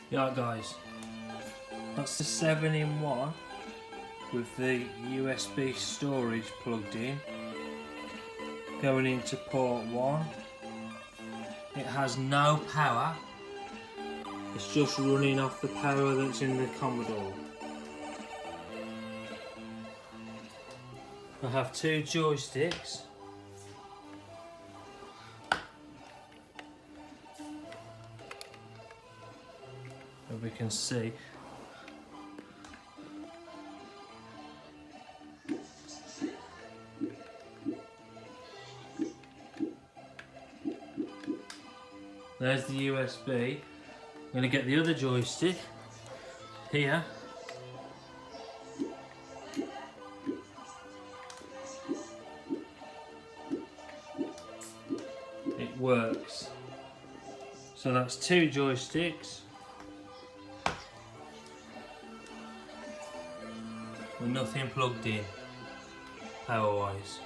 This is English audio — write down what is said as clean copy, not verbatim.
Yeah guys, that's the 7-in-1 with the USB storage plugged in, going into port 1. It has no power, it's just running off the power that's in the Commodore. I have 2 joysticks. As we can see, there's the USB. I'm going to get the other joystick here. It works. So that's 2 joysticks with nothing plugged in power wise.